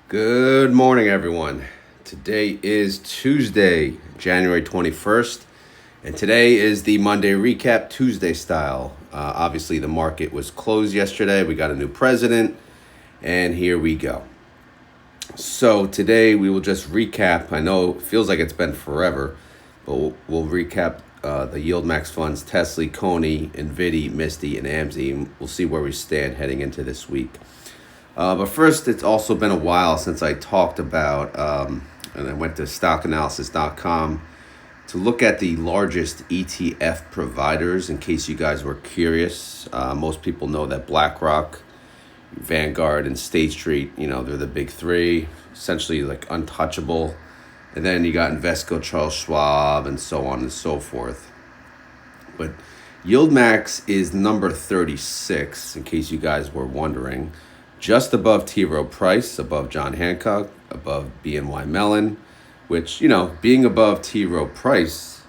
Good morning, everyone. Today is Tuesday, January 21st, and today is the Monday recap Tuesday style. Obviously, the market was closed yesterday. We got a new president, and here we go. So, today we will just recap. I know it feels like it's been forever, but we'll recap the YieldMax funds, TSLY, CONY, NVDY, MSTY, and AMZY, and we'll see where we stand heading into this week. But first, it's also been a while since I talked about, and I went to stockanalysis.com to look at the largest ETF providers in case you guys were curious. Most people know that BlackRock, Vanguard, and State Street, they're the big three, essentially like untouchable. And then you got Invesco, Charles Schwab, and so on and so forth. But YieldMax is number 36, in case you guys were wondering. Just above T. Rowe Price, above John Hancock, above BNY Mellon, which, being above T. Rowe Price,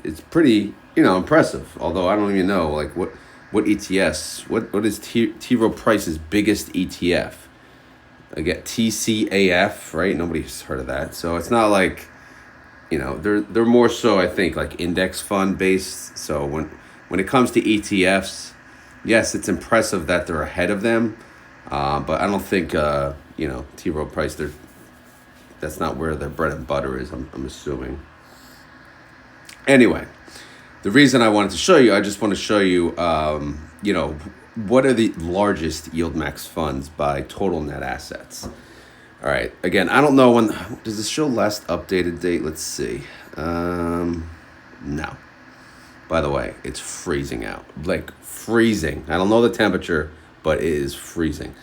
it's pretty, impressive. Although I don't even know, what ETFs, what is T. Rowe Price's biggest ETF? Again, TCAF, right? Nobody's heard of that. So it's not like, they're more so, I think, like index fund based. So when it comes to ETFs, yes, it's impressive that they're ahead of them, but I don't think T. Rowe Price. That's not where their bread and butter is. I'm assuming. Anyway, the reason I wanted to show you, I just want to show you, what are the largest YieldMax funds by total net assets. All right. Again, I don't know when does this show last updated date. Let's see. No. By the way, it's freezing out. Like freezing. I don't know the temperature, but it is freezing.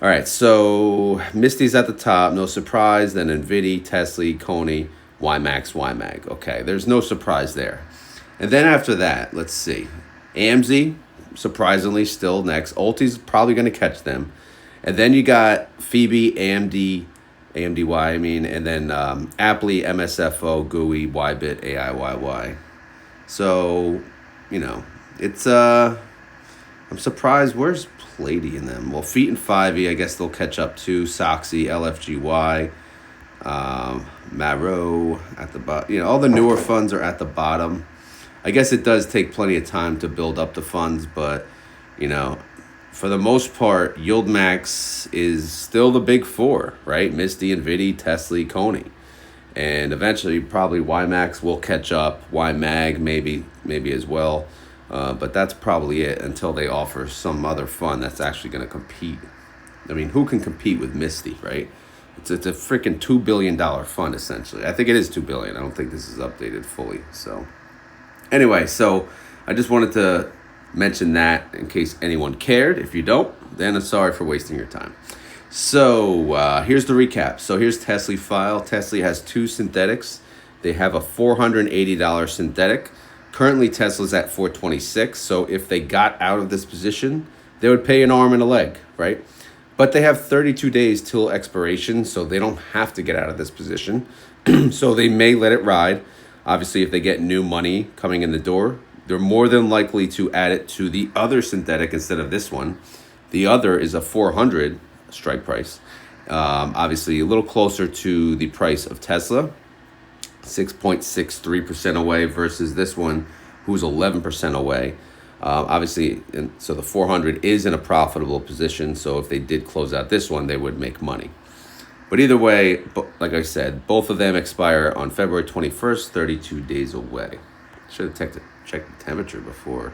All right, so MSTY's at the top, no surprise. Then NVDY, TSLY, CONY, YieldMax, YMAG. Okay, there's no surprise there. And then after that, let's see. AMZY, surprisingly, still next. ALTY's probably going to catch them. And then you got Phoebe, AMDY, and then APLY, MSFO, GUI, YBIT, AIYY. So, it's, I'm surprised. Where's Plady in them? Well, Feet and 5e, I guess they'll catch up to. SOXY, LFGY, Maro at the bottom. All the newer funds are at the bottom. I guess it does take plenty of time to build up the funds, but, for the most part, YieldMax is still the big four, right? MSTY, NVDY, TSLY, CONY. And eventually, probably YieldMax will catch up. YMAG maybe as well. But that's probably it until they offer some other fund that's actually going to compete. I mean, who can compete with MSTY, right? It's a freaking $2 billion fund, essentially. I think it is $2 billion. I don't think this is updated fully. So anyway, I just wanted to mention that in case anyone cared. If you don't, then I'm sorry for wasting your time. So here's the recap. So here's TSLY file. TSLY has two synthetics. They have a $480 synthetic. Currently, Tesla's at $426. So if they got out of this position, they would pay an arm and a leg, right? But they have 32 days till expiration, so they don't have to get out of this position. So they may let it ride. Obviously, if they get new money coming in the door, they're more than likely to add it to the other synthetic instead of this one. The other is a 400 strike price. Obviously, a little closer to the price of Tesla, 6.63% away versus this one, who's 11% away. Obviously, so the 400 is in a profitable position. So if they did close out this one, they would make money. But either way, like I said, both of them expire on February 21st, 32 days away. Should have checked the temperature before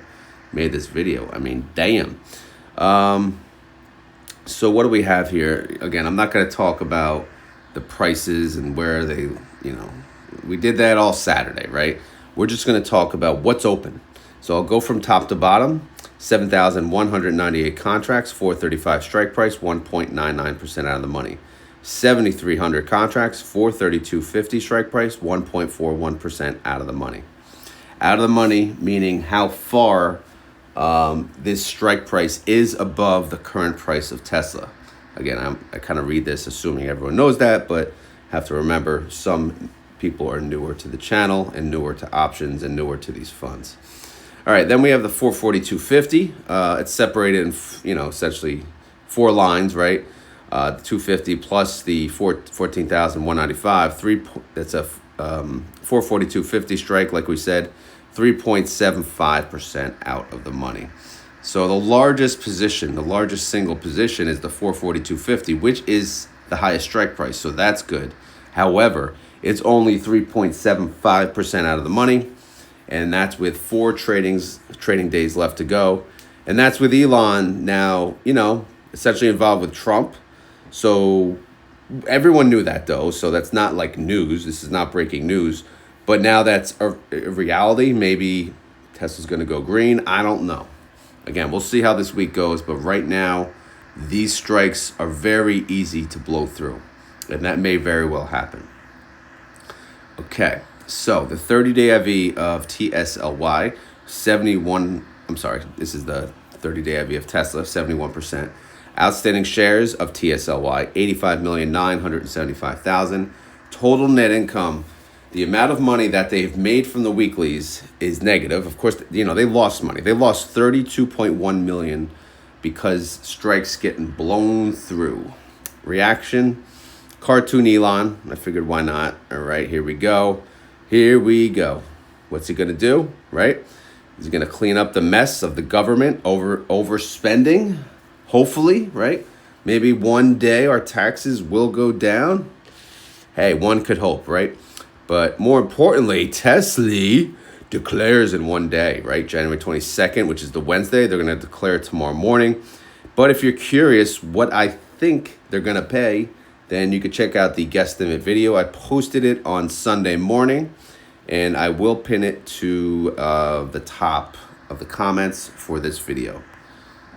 I made this video. I mean, damn. So what do we have here? Again, I'm not going to talk about the prices and where they, we did that all Saturday, right? We're just going to talk about what's open. So I'll go from top to bottom. 7,198 contracts, 435 strike price, 1.99% out of the money. 7,300 contracts, 432.50 strike price, 1.41% out of the money. Out of the money, meaning how far this strike price is above the current price of Tesla. Again, I kind of read this assuming everyone knows that, but have to remember some people are newer to the channel and newer to options and newer to these funds. All right, then we have the 442.50. It's separated in, essentially 4 lines, right? The 250 plus the 14,195, that's a 442.50 strike, like we said, 3.75% out of the money. So the largest position, the largest single position is the 442.50, which is the highest strike price. So that's good. However, it's only 3.75% out of the money. And that's with 4 trading days left to go. And that's with Elon now, essentially involved with Trump. So everyone knew that, though. So that's not like news. This is not breaking news. But now that's a reality. Maybe Tesla's going to go green. I don't know. Again, we'll see how this week goes. But right now, these strikes are very easy to blow through. And that may very well happen. Okay, so the 30-day IV of TSLY, this is the 30-day IV of Tesla, 71%. Outstanding shares of TSLY, 85,975,000. Total net income, the amount of money that they've made from the weeklies is negative. Of course, they lost money. They lost 32.1 million because strikes getting blown through. Reaction, cartoon Elon. I figured, why not? All right, here we go. What's he going to do, right? He's going to clean up the mess of the government overspending, hopefully, right? Maybe one day our taxes will go down. Hey, one could hope, right? But more importantly, TSLY declares in one day, right? January 22nd, which is the Wednesday. They're going to declare tomorrow morning. But if you're curious what I think they're going to pay, then you could check out the guesstimate video. I posted it on Sunday morning, and I will pin it to the top of the comments for this video.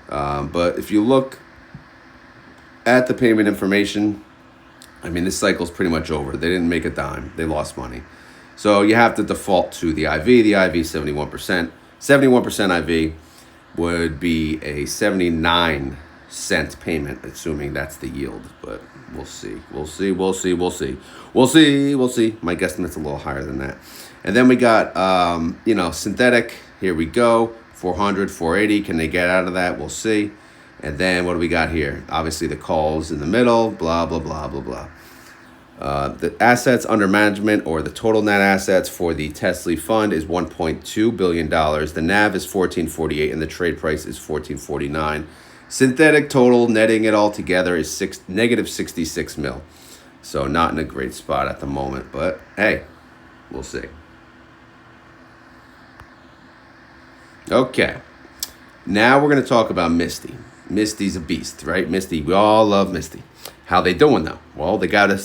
But if you look at the payment information, this cycle's pretty much over. They didn't make a dime. They lost money. So you have to default to the IV. The IV 71%. 71% IV would be a 79-cent payment, assuming that's the yield. But we'll see. My guesstimate's a little higher than that. And then we got, synthetic. Here we go. 400, 480. Can they get out of that? We'll see. And then what do we got here? Obviously the calls in the middle, blah, blah, blah, blah, blah. The assets under management, or the total net assets for the TSLY fund, is $1.2 billion. The NAV is $14.48 and the trade price is $14.49. Synthetic total, netting it all together, is negative 66 mil. So not in a great spot at the moment, but hey, we'll see. Okay, now we're going to talk about MSTY. MSTY's a beast, right? MSTY, we all love MSTY. How they doing though? Well, they got 2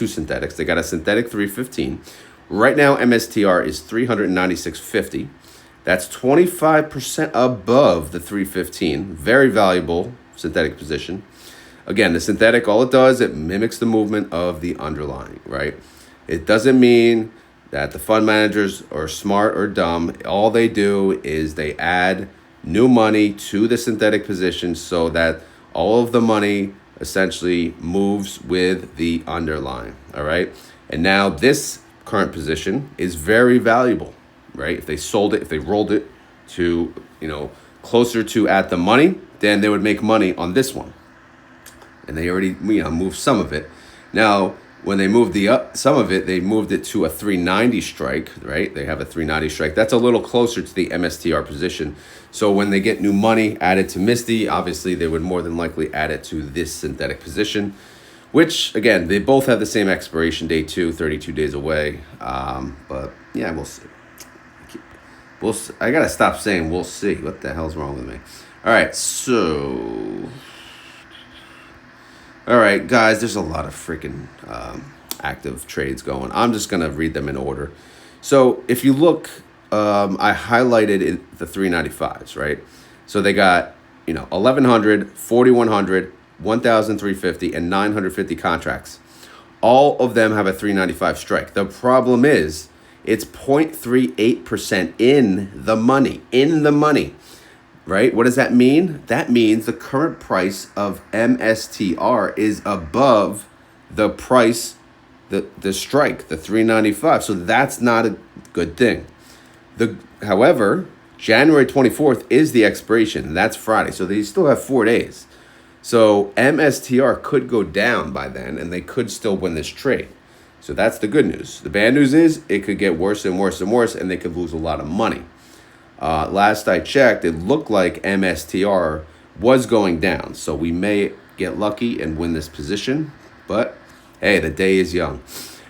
synthetics. They got a synthetic 315. Right now, MSTR is 396.50. That's 25% above the 315. Very valuable synthetic position. Again, the synthetic, all it does, it mimics the movement of the underlying, right? It doesn't mean that the fund managers are smart or dumb. All they do is they add new money to the synthetic position so that all of the money essentially moves with the underlying, all right? And now this current position is very valuable, right? If they sold it, if they rolled it to, closer to at the money, then they would make money on this one. And they already, moved some of it. Now, when they moved some of it, they moved it to a 390 strike, right? They have a 390 strike. That's a little closer to the MSTR position. So when they get new money added to MSTY, obviously they would more than likely add it to this synthetic position, which, again, they both have the same expiration date too, 32 days away. But yeah, we'll see. I got to stop saying we'll see. What the hell's wrong with me? All right, all right, guys, there's a lot of freaking active trades going. I'm just going to read them in order. So if you look, I highlighted the 395s, right? So they got, 1,100, 4,100, 1,350, and 950 contracts. All of them have a 395 strike. The problem is it's 0.38% in the money. Right? What does that mean? That means the current price of MSTR is above the price, the strike, the 395. So that's not a good thing. However, January 24th is the expiration. And that's Friday. So they still have 4 days. So MSTR could go down by then, and they could still win this trade. So that's the good news. The bad news is it could get worse and worse and worse, and they could lose a lot of money. Last I checked, it looked like MSTR was going down. So we may get lucky and win this position. But, hey, the day is young.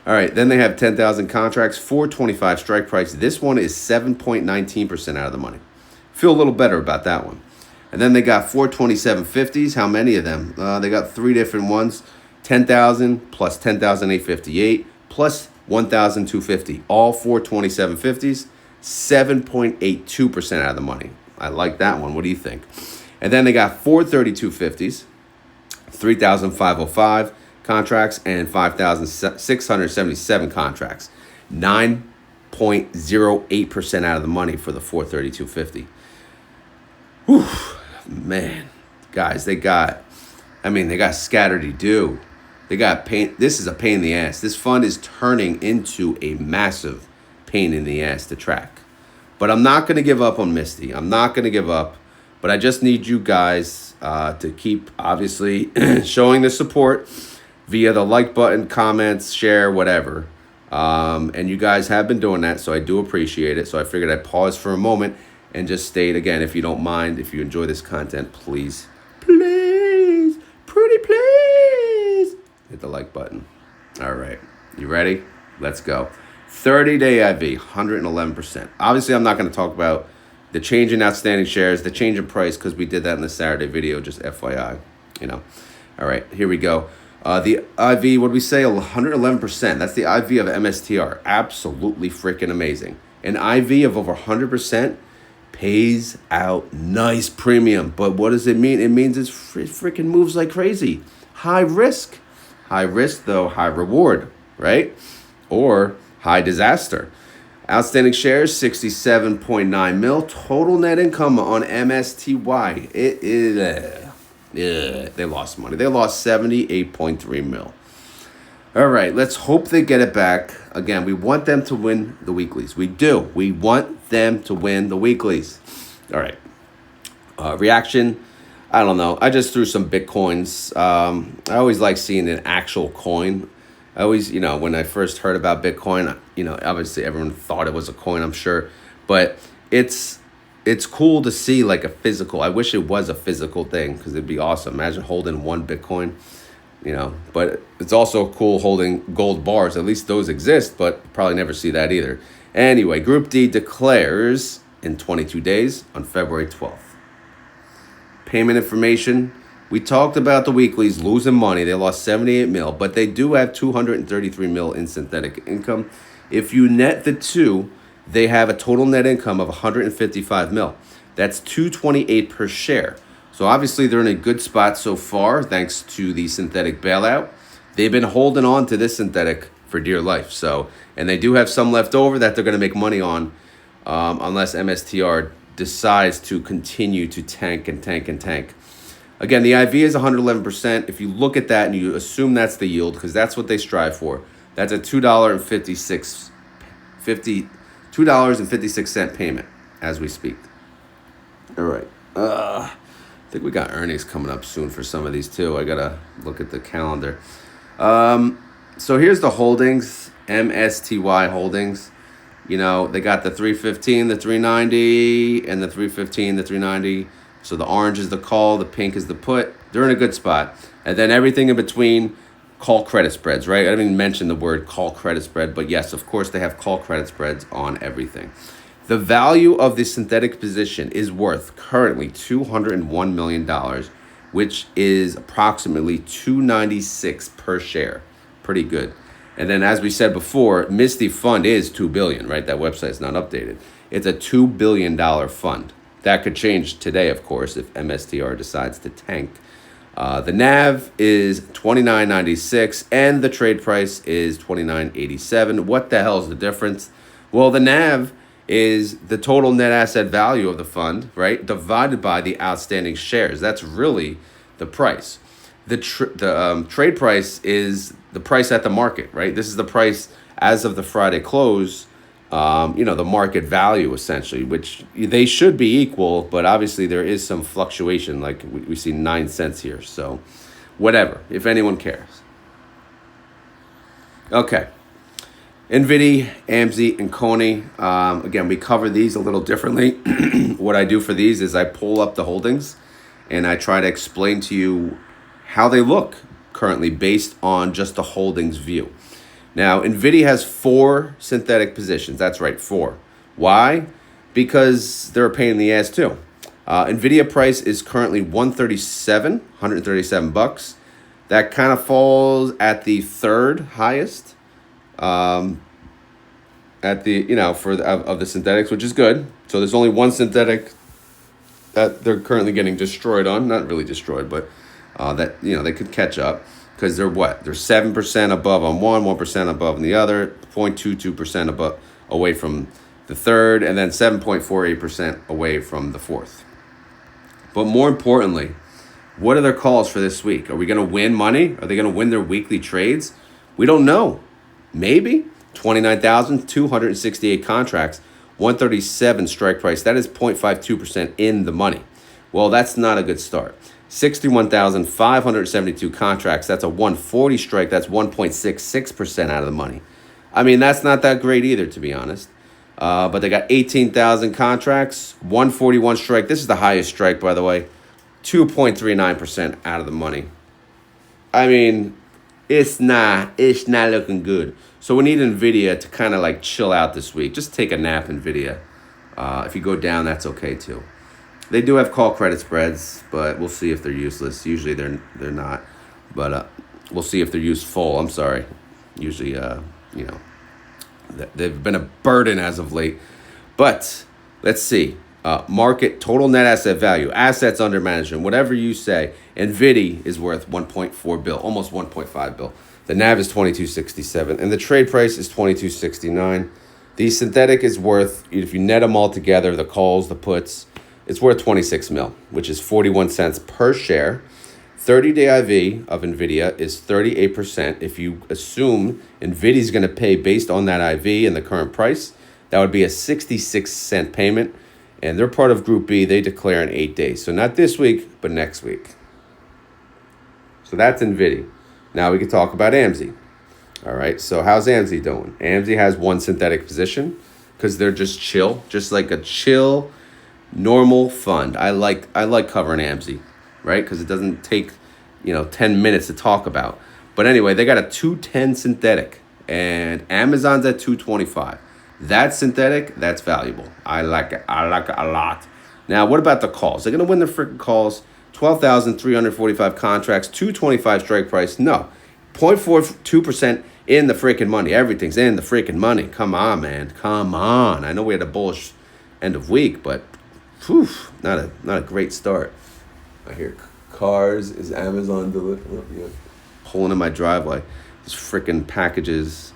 All right, then they have 10,000 contracts, 425 strike price. This one is 7.19% out of the money. Feel a little better about that one. And then they got 427.50s. How many of them? They got 3 different ones. 10,000 plus 10,858 plus 1,250. All 427.50s, 7.82% out of the money. I like that one. What do you think? And then they got 432.50s, 3,505 contracts, and 5,677 contracts. 9.08% out of the money for the 432.50. Whew, man, guys, they got scattered-y-do. They got pain. This is a pain in the ass. This fund is turning into a massive pain in the ass to track. But I'm not going to give up on MSTY. I'm not going to give up. But I just need you guys to keep, obviously, showing the support via the like button, comments, share, whatever. And you guys have been doing that, so I do appreciate it. So I figured I'd pause for a moment and just state again, if you don't mind, if you enjoy this content, please, please, pretty please, hit the like button. All right, you ready? Let's go. 30-day IV, 111%. Obviously, I'm not going to talk about the change in outstanding shares, the change in price, because we did that in the Saturday video, just FYI, All right, here we go. The IV, what did we say? 111%. That's the IV of MSTR. Absolutely freaking amazing. An IV of over 100% pays out nice premium. But what does it mean? It means it freaking moves like crazy. High risk. High risk, though, high reward, right? Or high disaster. Outstanding shares, 67.9 mil. Total net income on MSTY. It is... they lost money. They lost 78.3 mil. All right, let's hope they get it back. Again, we want them to win the weeklies. We do. We want them to win the weeklies. All right. Reaction, I don't know. I just threw some Bitcoins. I always like seeing an actual coin. I always, when I first heard about Bitcoin, obviously everyone thought it was a coin, I'm sure. But it's cool to see like a physical. I wish it was a physical thing because it'd be awesome. Imagine holding one Bitcoin, But it's also cool holding gold bars. At least those exist, but probably never see that either. Anyway, Group D declares in 22 days on February 12th. Payment information. We talked about the weeklies losing money. They lost 78 mil, but they do have 233 mil in synthetic income. If you net the two, they have a total net income of 155 mil. That's 228 per share. So obviously they're in a good spot so far thanks to the synthetic bailout. They've been holding on to this synthetic for dear life. And they do have some left over that they're going to make money on unless MSTR decides to continue to tank and tank and tank. Again, the IV is 111%. If you look at that and you assume that's the yield, because that's what they strive for, that's a $2.56 payment as we speak. All right. I think we got earnings coming up soon for some of these too. I got to look at the calendar. So here's the holdings, MSTY holdings. They got the 315, the 390, and the 315, the 390. So the orange is the call, the pink is the put. They're in a good spot. And then everything in between, call credit spreads, right? I didn't even mention the word call credit spread, but yes, of course, they have call credit spreads on everything. The value of the synthetic position is worth currently $201 million, which is approximately $296 per share. Pretty good. And then as we said before, MSTY fund is $2 billion, right? That website is not updated. It's a $2 billion fund. That could change today, of course, if MSTR decides to tank. The NAV is $29.96 and the trade price is $29.87. What the hell is the difference? Well, the NAV is the total net asset value of the fund, right, divided by the outstanding shares. That's really the price. The trade price is the price at the market, right? This is the price as of the Friday close the market value essentially, which they should be equal, but obviously there is some fluctuation. Like we see 9 cents here. So whatever, if anyone cares. Okay. NVDY, AMZY, and CONY. Again, we cover these a little differently. What I do for these is I pull up the holdings and I try to explain to you how they look currently based on just the holdings view. Now, NVIDIA has 4 synthetic positions. That's right, 4. Why? Because they're a pain in the ass too. NVIDIA price is currently 137 bucks. That kind of falls at the 3rd highest at the of the synthetics, which is good. So there's only one synthetic that they're currently getting destroyed on. Not really destroyed, but that they could catch up. Because they're 7% above on one, 1% above on the other, 0.22% away from the 3rd, and then 7.48% away from the 4th. But more importantly, what are their calls for this week? Are we going to win money? Are they going to win their weekly trades? We don't know. Maybe 29,268 contracts, 137 strike price. That is 0.52% in the money. Well, that's not a good start. 61,572 contracts. That's a 140 strike. That's 1.66% out of the money. I mean, that's not that great either, to be honest. But they got 18,000 contracts, 141 strike. This is the highest strike, by the way. 2.39% out of the money. I mean, it's not looking good. So we need NVIDIA to kind of like chill out this week. Just take a nap, NVIDIA. If you go down, that's okay too. They do have call credit spreads, but we'll see if they're useless. Usually they're not, but we'll see if they're useful. I'm sorry. Usually, they've been a burden as of late. But let's see. Market total net asset value, assets under management, whatever you say. NVIDIA is worth 1.4 bill, almost 1.5 bill. The NAV is 22.67, and the trade price is 22.69. The synthetic is worth, if you net them all together, the calls, the puts, it's worth 26 mil, which is 41 cents per share. 30-day IV of NVIDIA is 38%. If you assume NVIDIA is going to pay based on that IV and the current price, that would be a 66-cent payment. And they're part of Group B. They declare in 8 days. So not this week, but next week. So that's NVIDIA. Now we can talk about AMZY. All right, so how's AMZY doing? AMZY has 1 synthetic position because they're just chill, just like a chill, normal fund. I like covering AMZY, right? Because it doesn't take 10 minutes to talk about. But anyway, they got a 210 synthetic, and Amazon's at 225. That's synthetic. That's valuable. I like it. I like it a lot. Now, what about the calls? They're gonna win the freaking calls. 12,345 contracts, 225 strike price. No, 0.42% in the freaking money. Everything's in the freaking money. Come on, man. Come on. I know we had a bullish end of week, but not a great start. I hear cars. Is Amazon pulling in my driveway? These freaking packages.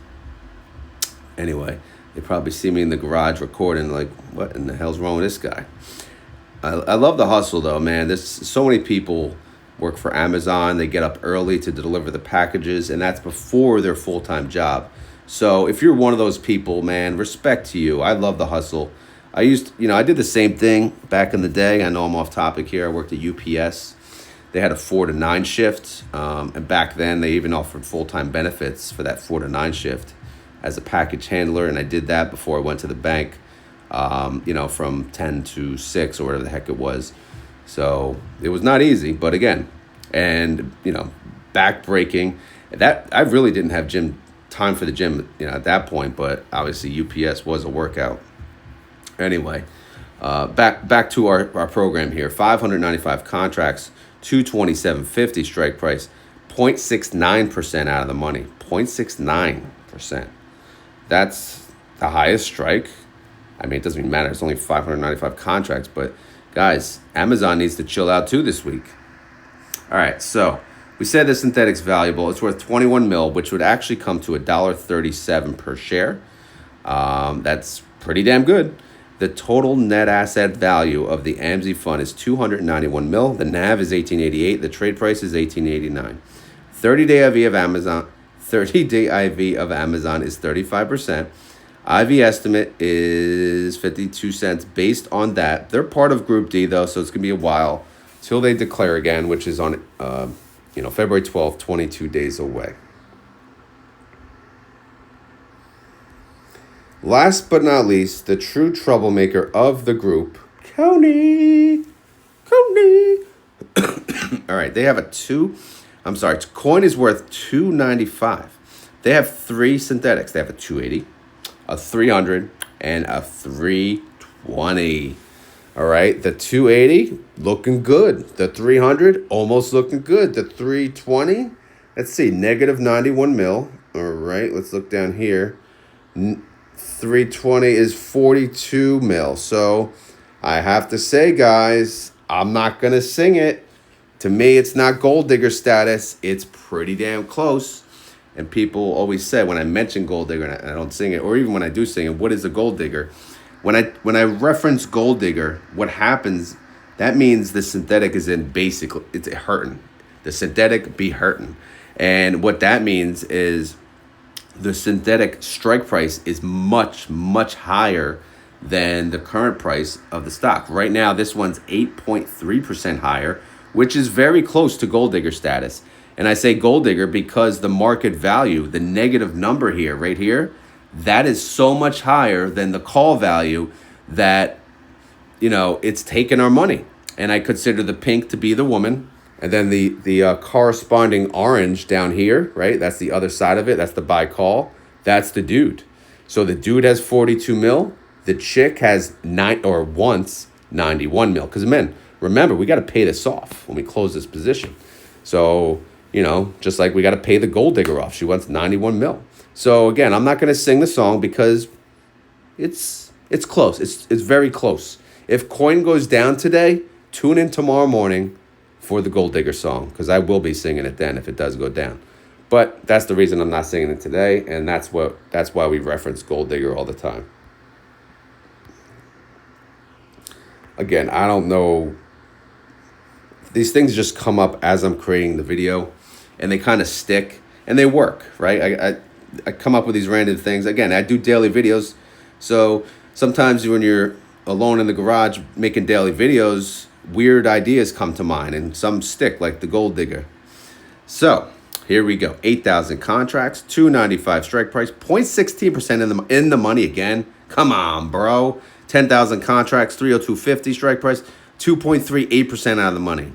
Anyway, they probably see me in the garage recording like, what in the hell's wrong with this guy? I love the hustle though, man. There's so many people work for Amazon. They get up early to deliver the packages, and that's before their full-time job. So if you're one of those people, man, respect to you. I love the hustle. I did the same thing back in the day. I know I'm off topic here. I worked at UPS. They had a 4 to 9 shift. And back then they even offered full-time benefits for that 4 to 9 shift as a package handler. And I did that before I went to the bank, from 10 to 6 or whatever the heck it was. So it was not easy, but again, and, back breaking that I really didn't have time for the gym, at that point, but obviously UPS was a workout. Anyway, back to our program here. 595 contracts, 227.50 strike price, 0.69% out of the money. 0.69%. That's the highest strike. I mean, it doesn't even matter. It's only 595 contracts, but guys, Amazon needs to chill out too this week. All right, so we said the synthetic's valuable. It's worth 21 mil, which would actually come to $1.37 per share. That's pretty damn good. The total net asset value of the AMZY fund is 291 mil. The NAV is 1888. The trade price is 1889. 30-day IV of Amazon. 30-day IV of Amazon is 35%. IV estimate is 52 cents based on that. They're part of Group D, though, so it's going to be a while till they declare again, which is on February 12th, 22 days away. Last but not least, the true troublemaker of the group, CONY. All right, they have CONY is worth $2.95. They have three synthetics. They have a 280, a 300, and a 320. All right, the 280 looking good. The 300 almost looking good. The 320, let's see, negative 91 mil. All right, let's look down here. 320 is 42 mil. So I have to say, guys, I'm not going to sing it. To me, it's not gold digger status. It's pretty damn close. And people always say when I mention gold digger and I don't sing it, or even when I do sing it, what is a gold digger? When I reference gold digger, what happens, that means the synthetic is in basically, it's hurting. The synthetic be hurting. And what that means is the synthetic strike price is much, much higher than the current price of the stock. Right now, this one's 8.3% higher, which is very close to gold digger status. And I say gold digger because the market value, the negative number here, right here, that is so much higher than the call value that, it's taken our money. And I consider the pink to be the woman. And then the corresponding orange down here, right? That's the other side of it. That's the buy call. That's the dude. So the dude has 42 mil. The chick has 91 mil. Because, man, remember, we got to pay this off when we close this position. So, just like we got to pay the gold digger off. She wants 91 mil. So, again, I'm not going to sing the song because it's close. It's very close. If coin goes down today, tune in tomorrow morning for the gold digger song, because I will be singing it then if it does go down. But that's the reason I'm not singing it today, and that's why we reference gold digger all the time. Again, I don't know. These things just come up as I'm creating the video, and they kind of stick, and they work, right? I come up with these random things. Again, I do daily videos, so sometimes when you're alone in the garage making daily videos, weird ideas come to mind, and some stick, like the gold digger. So here we go. 8,000 contracts, 295 strike price, 0.16% in the money again. Come on, bro. 10,000 contracts, 302.50 strike price, 2.38% out of the money.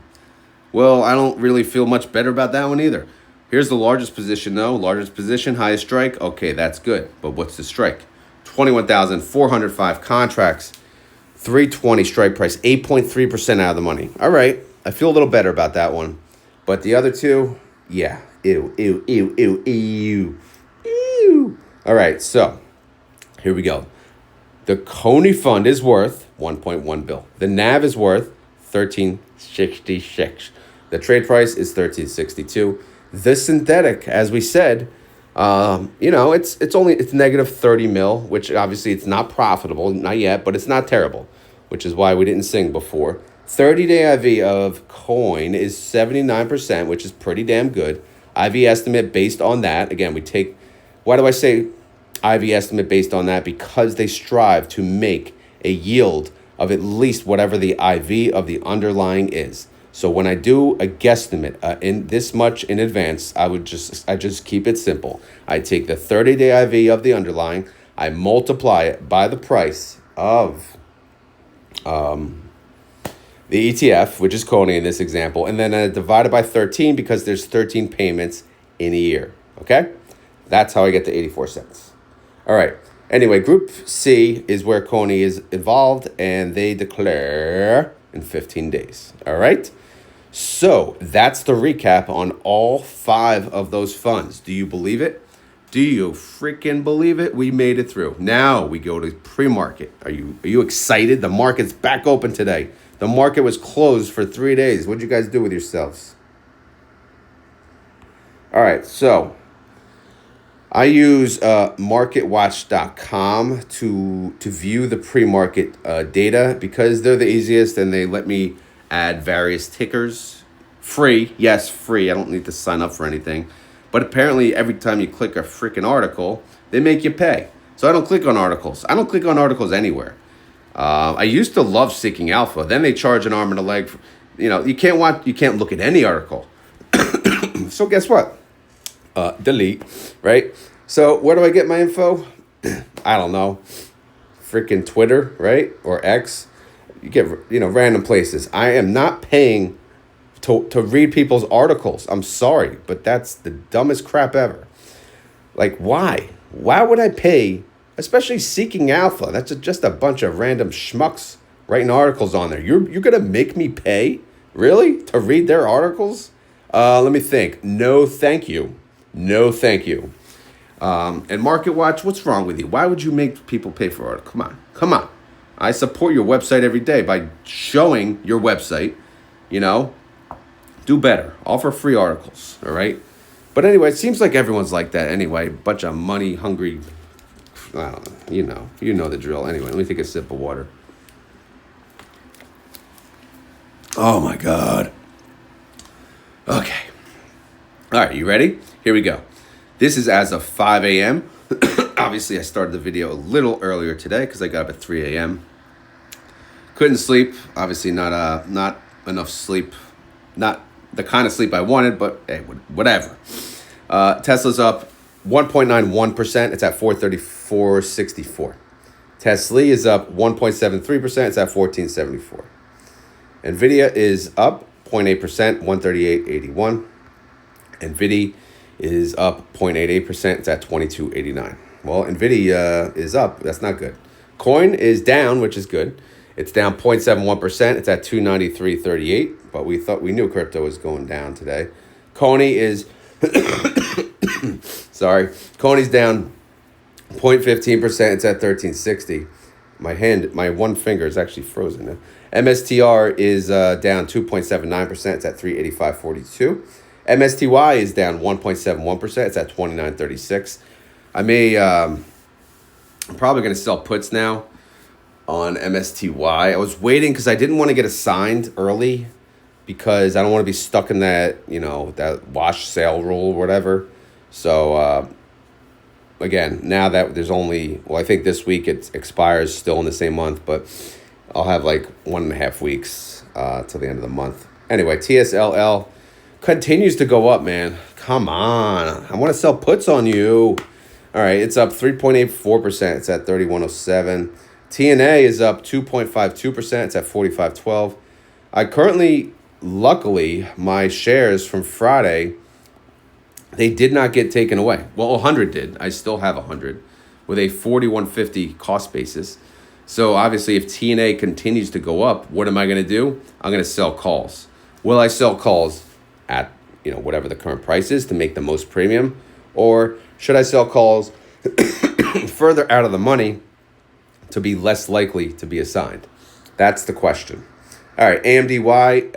Well, I don't really feel much better about that one either. Here's the largest position, though. Largest position, highest strike. Okay, that's good. But what's the strike? 21,405 contracts, 320 strike price, 8.3% out of the money. All right, I feel a little better about that one. But the other two, yeah, ew. All right, so here we go. The CONY fund is worth 1.1 bill. The NAV is worth 1366. The trade price is 1362. The synthetic, as we said, it's negative 30 mil, which obviously it's not profitable, not yet, but it's not terrible, which is why we didn't sing before. 30-day IV of coin is 79%, which is pretty damn good. IV estimate based on that. Again, why do I say IV estimate based on that? Because they strive to make a yield of at least whatever the IV of the underlying is. So when I do a guesstimate in this much in advance, I just keep it simple. I take the 30-day IV of the underlying, I multiply it by the price of the ETF, which is CONY in this example, and then I divide it by 13 because there's 13 payments in a year. Okay? That's how I get to 84 cents. All right. Anyway, Group C is where CONY is involved, and they declare in 15 days. All right? So that's the recap on all 5 of those funds. Do you believe it? Do you freaking believe it? We made it through. Now we go to pre-market. Are you excited? The market's back open today. The market was closed for 3 days. What'd you guys do with yourselves? All right, so I use marketwatch.com to view the pre-market data because they're the easiest, and they let me add various tickers. Free, yes, free. I don't need to sign up for anything. But apparently every time you click a freaking article, they make you pay. So I don't click on articles. I don't click on articles anywhere. I used to love Seeking Alpha. Then they charge an arm and a leg. You can't look at any article. So guess what? Delete, right? So where do I get my info? I don't know. Freaking Twitter, right? Or X. You get, random places. I am not paying to read people's articles. I'm sorry, but that's the dumbest crap ever. Like, why? Why would I pay, especially Seeking Alpha? That's just a bunch of random schmucks writing articles on there. You're going to make me pay? Really? To read their articles? Let me think. No, thank you. No, thank you. And Market Watch, what's wrong with you? Why would you make people pay for articles? Come on. I support your website every day by showing your website. Do better. Offer free articles, all right? But anyway, it seems like everyone's like that anyway. Bunch of money-hungry, I don't know. You know the drill. Anyway, let me take a sip of water. Oh, my God. Okay. All right, you ready? Here we go. This is as of 5 a.m. Obviously, I started the video a little earlier today because I got up at 3 a.m. Couldn't sleep. Obviously, not enough sleep. Not the kind of sleep I wanted, but hey, whatever. Tesla's up 1.91%. It's at 434.64. TSLY is up 1.73%. It's at 14.74. NVDY is up 0.8%, 138.81. NVDY is up 0.88%. It's at 22.89. Well, NVIDIA is up. That's not good. Coin is down, which is good. It's down 0.71%. It's at 293.38. But we knew crypto was going down today. CONY is CONY's down 0.15%. It's at 13.60. My one finger is actually frozen now. MSTR is down 2.79%. It's at 385.42. MSTY is down 1.71%. It's at 29.36. I'm probably going to sell puts now on MSTY. I was waiting because I didn't want to get assigned early because I don't want to be stuck in that, that wash sale rule or whatever. So, again, now that there's I think this week it expires still in the same month, but I'll have like 1.5 weeks till the end of the month. Anyway, TSLY continues to go up, man. Come on. I want to sell puts on you. All right, it's up 3.84%. It's at 31.07. TNA is up 2.52%. It's at 45.12. I currently, luckily, my shares from Friday, they did not get taken away. Well, 100 did. I still have 100 with a 41.50 cost basis. So obviously, if TNA continues to go up, what am I going to do? I'm going to sell calls. Will I sell calls at whatever the current price is to make the most premium, or should I sell calls further out of the money to be less likely to be assigned? That's the question. All right, AMZY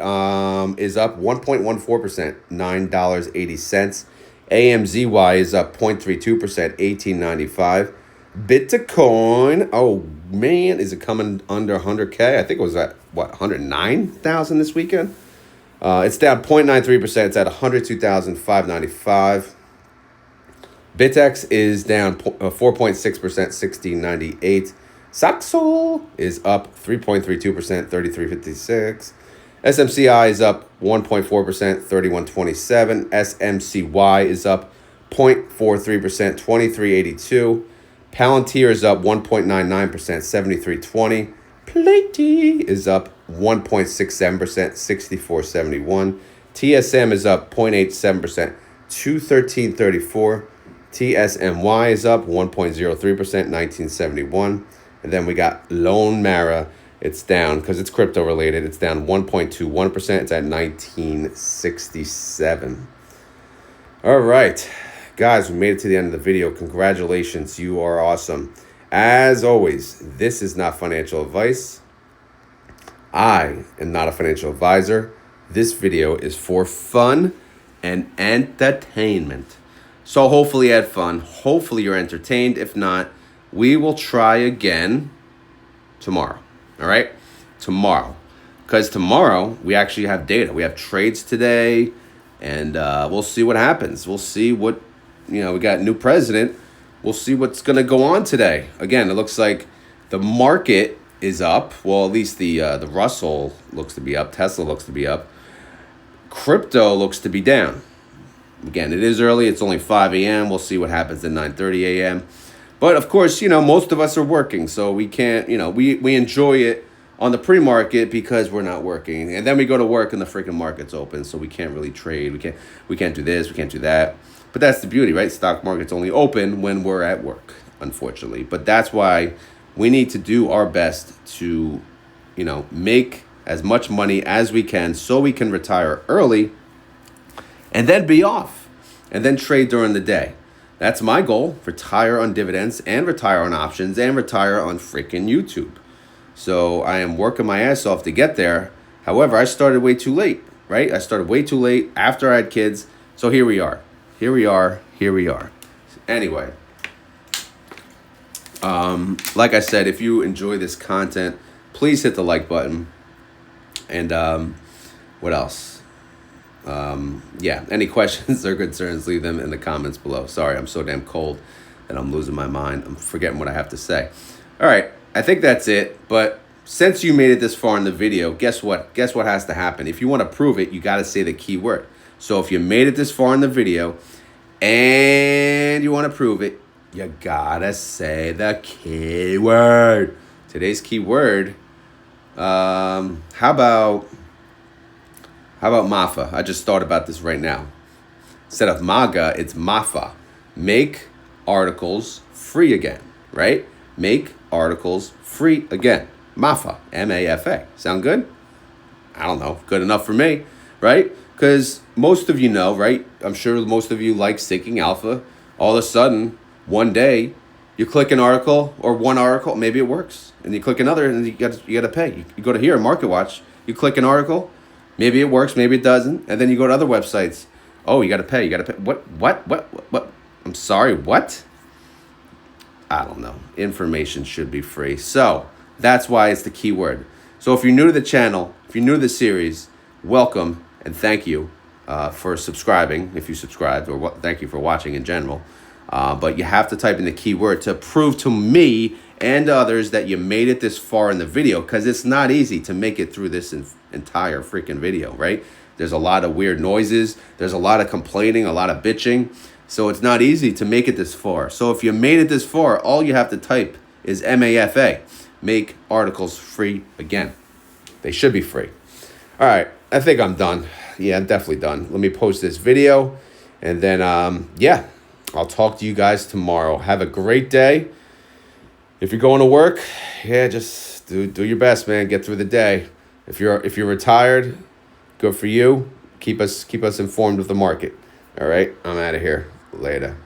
is up 1.14%, $9.80. AMZY is up 0.32%, $18.95. Bitcoin, oh man, is it coming under 100K? I think it was at 109,000 this weekend. It's down 0.93%. It's at 102,595. BitX is down 4.6%, 1698. Saxo is up 3.32%, 3356. SMCI is up 1.4%, 3127. SMCY is up 0.43%, 2382. Palantir is up 1.99%, 7320. Platey is up 1.67%, 6471. TSM is up 0.87%, 213.34. TSMY is up 1.03%, 1971. And then we got Lone Mara. It's down because it's crypto related. It's down 1.21%. It's at 1967. All right, guys, we made it to the end of the video. Congratulations. You are awesome. As always, this is not financial advice. I am not a financial advisor. This video is for fun and entertainment. So hopefully you had fun. Hopefully you're entertained. If not, we will try again tomorrow. All right? Tomorrow. Because tomorrow we actually have data. We have trades today, and we'll see what happens. We'll see what, we got a new president. we'll see what's going to go on today. Again, it looks like the market is up. Well, at least the Russell looks to be up. Tesla looks to be up. Crypto looks to be down. Again, it is early. It's only 5 a.m. We'll see what happens at 9:30 a.m. But of course, most of us are working, so we can't, we enjoy it on the pre-market because we're not working. And then we go to work and the freaking market's open, so we can't really trade. We can't do this, we can't do that. But that's the beauty, right? Stock market's only open when we're at work, unfortunately. But that's why we need to do our best to, make as much money as we can so we can retire early and then be off and then trade during the day. That's my goal. Retire on dividends and retire on options and retire on freaking YouTube. So I am working my ass off to get there. However, I started way too late, right? I started way too late after I had kids. So here we are. Anyway, like I said, if you enjoy this content, please hit the like button. And what else? Any questions or concerns, leave them in the comments below. Sorry, I'm so damn cold that I'm losing my mind. I'm forgetting what I have to say. All right, I think that's it. But since you made it this far in the video, guess what? Guess what has to happen? If you want to prove it, you got to say the keyword. So if you made it this far in the video and you want to prove it, you got to say the keyword. Today's keyword, how about MAFA? I just thought about this right now. Instead of MAGA, it's MAFA. Make articles free again, right? Make articles free again. MAFA, M-A-F-A. Sound good? I don't know. Good enough for me, right? Because most of you know, right? I'm sure most of you like Seeking Alpha. All of a sudden, one day, you click an article or one article, maybe it works. And you click another and you got to pay. You go to here, Market Watch, you click an article, maybe it works, maybe it doesn't. And then you go to other websites. Oh, you got to pay. What? I'm sorry, what? I don't know. Information should be free. So that's why it's the keyword. So if you're new to the channel, if you're new to the series, welcome and thank you for subscribing, if you subscribed, or thank you for watching in general. But you have to type in the keyword to prove to me and others that you made it this far in the video, because it's not easy to make it through this entire freaking video, right? There's a lot of weird noises. There's a lot of complaining, a lot of bitching. So it's not easy to make it this far. So if you made it this far, all you have to type is MAFA. Make articles free again. They should be free. All right, I think I'm done. Yeah, I'm definitely done. Let me post this video. And then, I'll talk to you guys tomorrow. Have a great day. If you're going to work, just do your best, man. Get through the day. If you're retired, good for you. Keep us informed of the market. All right, I'm out of here. Later.